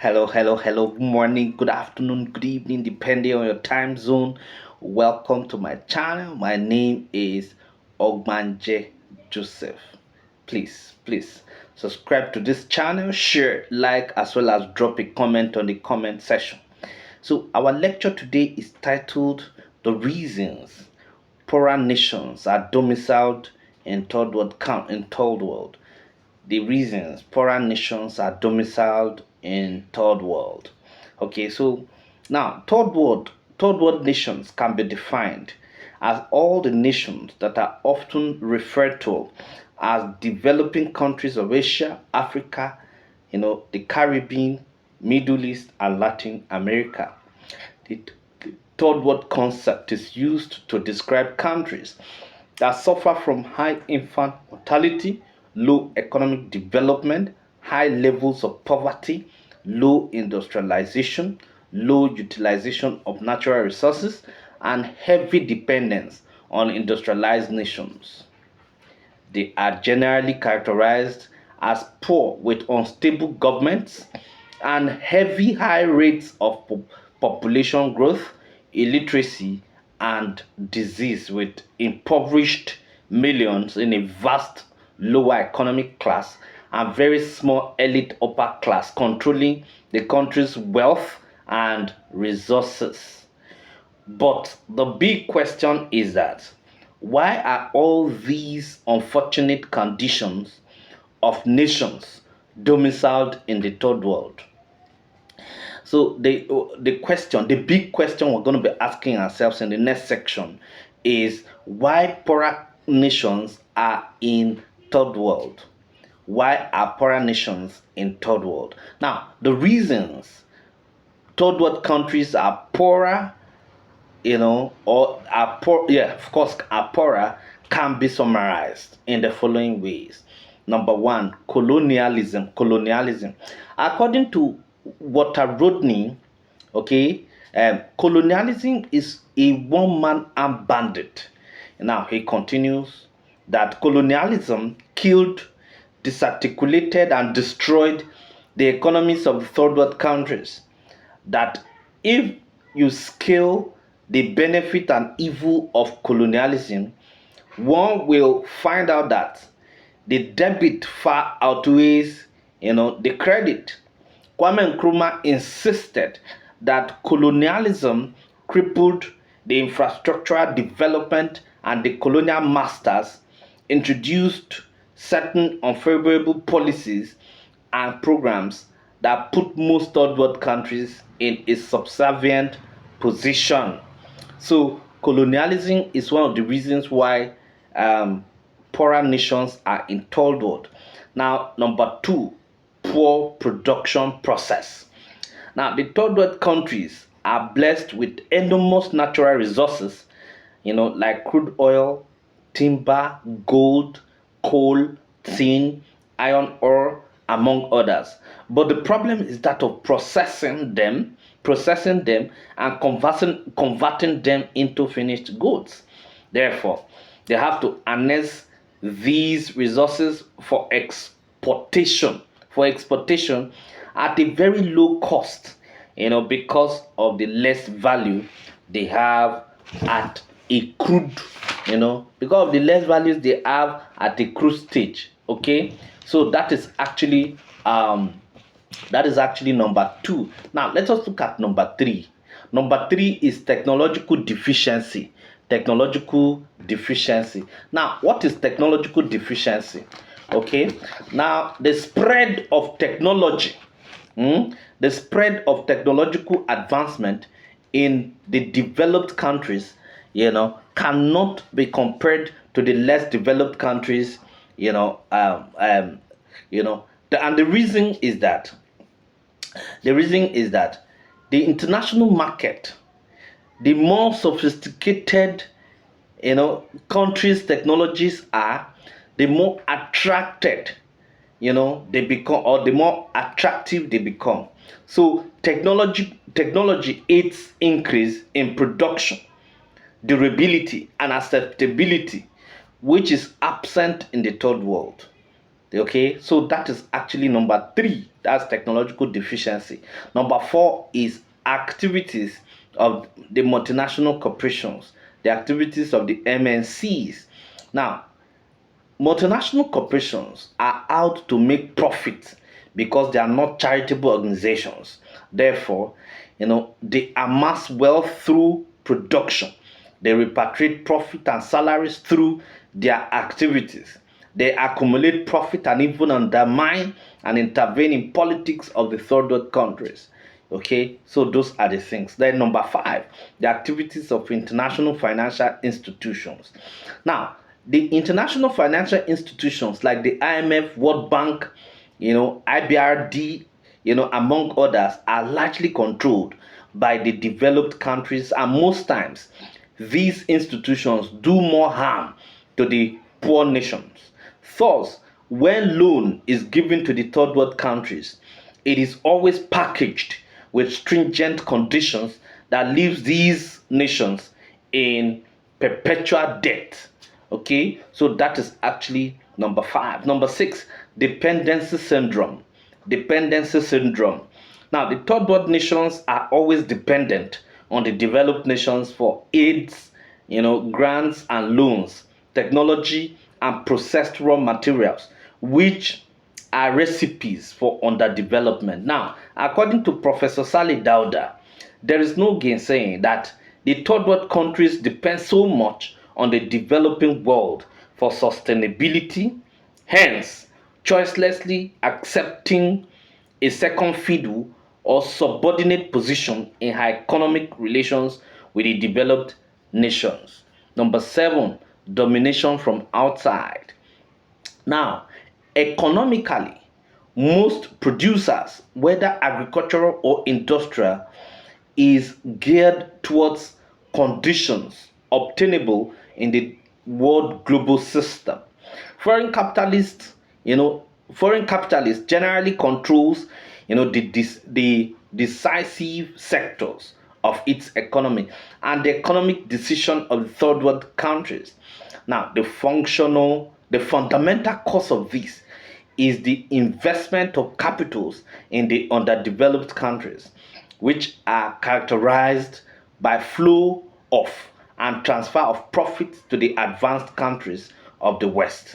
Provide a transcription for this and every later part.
Hello. Good morning, good afternoon, good evening, depending on your time zone. Welcome to my channel. My name is Ogbanje Joseph. Please subscribe to this channel, share, like, as well as drop a comment on the comment section. So, our lecture today is titled The Reasons Poorer Nations Are Domiciled in Third World. The reasons poorer nations are domiciled in third world. Okay, so now third world nations can be defined as all the nations that are often referred to as developing countries of Asia, Africa, the Caribbean, Middle East, and Latin America. The third world concept is used to describe countries that suffer from high infant mortality, low economic development, high levels of poverty, low industrialization, low utilization of natural resources, and heavy dependence on industrialized nations. They are generally characterized as poor with unstable governments and heavy high rates of population growth, illiteracy, and disease, with impoverished millions in a vast lower economic class and very small elite upper class controlling the country's wealth and resources. But the big question is that why are all these unfortunate conditions of nations domiciled in the third world? So the big question we're going to be asking ourselves in the next section is why poorer nations are in third world. Why are poorer nations in third world? Now, the reasons third world countries are poorer, or are poor, yeah, of course, are poorer, can be summarized in the following ways. Number one, colonialism. Colonialism. According to Walter Rodney, okay, colonialism is a one-man armed bandit. Now he continues that colonialism killed, disarticulated, and destroyed the economies of the third world countries. That if you scale the benefit and evil of colonialism, one will find out that the debit far outweighs, the credit. Kwame Nkrumah insisted that colonialism crippled the infrastructural development and the colonial masters introduced certain unfavorable policies and programs that put most third world countries in a subservient position. So, colonialism is one of the reasons why poorer nations are in third world. Now, number two, poor production process. Now, the third world countries are blessed with enormous natural resources, like crude oil, timber, gold, coal, tin, iron ore, among others. But the problem is that of processing them, and converting them into finished goods. Therefore, they have to harness these resources for exportation at a very low cost, because of the less value they have at a crude, because of the less values they have at a crude stage. Okay, so that is actually number two. Now let us look at number three. Number three is technological deficiency. Technological deficiency. Now, what is technological deficiency? Okay, now the spread of technological advancement in the developed countries, cannot be compared to the less developed countries, and the reason is that the international market, the more sophisticated, countries' technologies are, the more attracted, they become, or the more attractive they become. So technology aids increase in production, durability, and acceptability, which is absent in the third world. Okay, so that is actually number three. That's technological deficiency. Number 4 is activities of the multinational corporations, the activities of the MNCs. Now, multinational corporations are out to make profit because they are not charitable organizations. Therefore, they amass wealth through production. They repatriate profit and salaries through their activities. They accumulate profit and even undermine and intervene in politics of the third world countries. Okay, so those are the things. Then number 5, the activities of international financial institutions. Now, the international financial institutions like the IMF, World Bank, IBRD, among others, are largely controlled by the developed countries, and most times these institutions do more harm to the poor nations. Thus, when loan is given to the third world countries, it is always packaged with stringent conditions that leaves these nations in perpetual debt. Okay, so that is actually number 5. Number 6, dependency syndrome. Dependency syndrome. Now, the third world nations are always dependent on the developed nations for aids, grants and loans, technology, and processed raw materials, which are recipes for underdevelopment. Now, according to Professor Salih Dauda, there is no gainsaying that the third world countries depend so much on the developing world for sustainability, hence, choicelessly accepting a second fiddle or subordinate position in her economic relations with the developed nations. Number 7, domination from outside. Now, economically, most producers, whether agricultural or industrial, is geared towards conditions obtainable in the world global system. Foreign capitalists, foreign capitalists generally controls, the decisive sectors of its economy and the economic decision of the third world countries. Now, the fundamental cause of this is the investment of capitals in the underdeveloped countries, which are characterized by flow of and transfer of profits to the advanced countries of the West.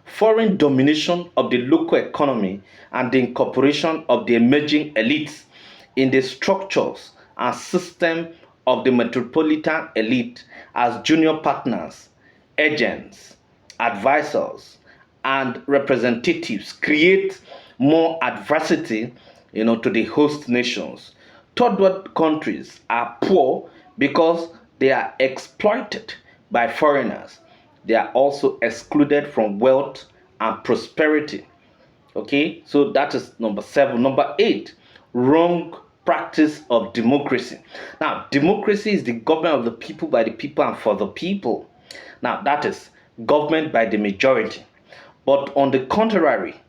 Foreign domination of the local economy and the incorporation of the emerging elites in the structures and system of the metropolitan elite as junior partners, agents, advisors, and representatives create more adversity, to the host nations. Third world countries are poor because they are exploited by foreigners. They are also excluded from wealth and prosperity. Okay, so that is number 7. Number 8, wrong practice of democracy. Now, democracy is the government of the people, by the people, and for the people. Now, that is government by the majority. But on the contrary,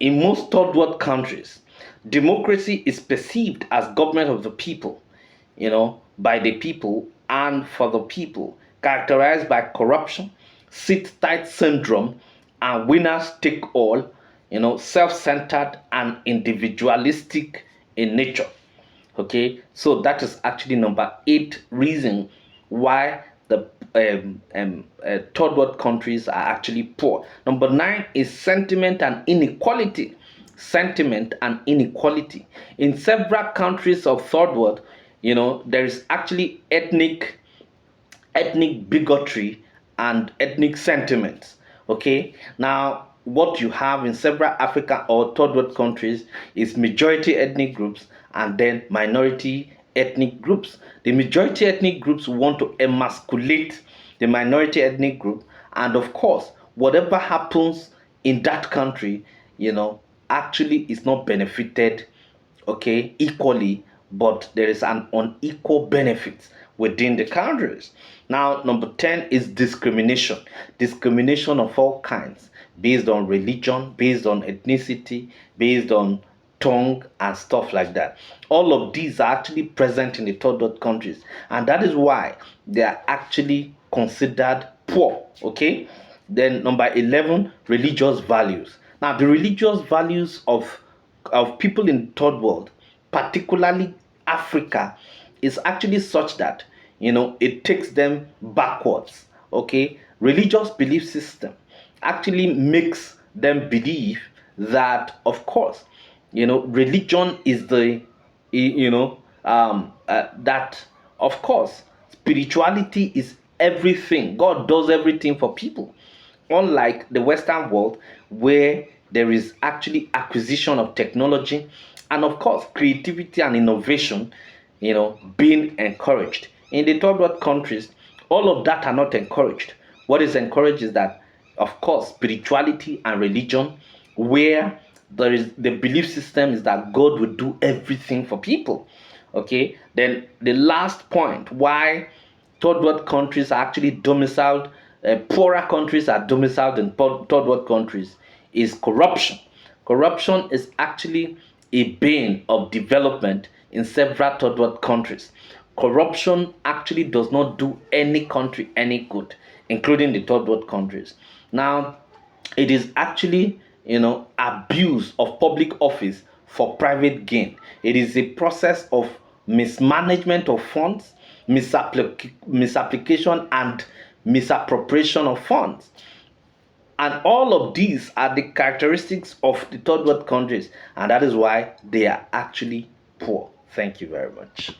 in most third world countries, democracy is perceived as government of the people, by the people and for the people, characterized by corruption, sit tight syndrome, and winners take all, self centered and individualistic in nature. Okay, so that is actually number 8 reason why the third world countries are actually poor. Number 9 is sentiment and inequality. Sentiment and inequality in several countries of third world, there is actually ethnic bigotry and ethnic sentiments. Okay, now what you have in several African or third world countries is majority ethnic groups and then minority ethnic groups. The majority ethnic groups want to emasculate the minority ethnic group, and of course, whatever happens in that country, actually is not benefited, okay, equally, but there is an unequal benefit within the countries. Now, number 10 is discrimination. Discrimination of all kinds, based on religion, based on ethnicity, based on tongue, and stuff like that. All of these are actually present in the third world countries, and that is why they are actually considered poor. Okay. Then number 11, religious values. Now, the religious values of people in third world, particularly Africa, is actually such that it takes them backwards. Okay, religious belief system actually makes them believe that, of course, religion is the that, of course, spirituality is everything. God does everything for people, unlike the Western world, where there is actually acquisition of technology and, of course, creativity and innovation being encouraged. In the third world countries, all of that are not encouraged. What is encouraged is that, of course, spirituality and religion, where there is the belief system is that God will do everything for people. Okay, then the last point why third world countries are actually domiciled, poorer countries are domiciled in third world countries, is corruption. Corruption is actually a bane of development in several third world countries. Corruption actually does not do any country any good, including the third world countries. Now, it is actually, abuse of public office for private gain. It is a process of mismanagement of funds, misapplication, and misappropriation of funds. And all of these are the characteristics of the third world countries, and that is why they are actually poor. Thank you very much.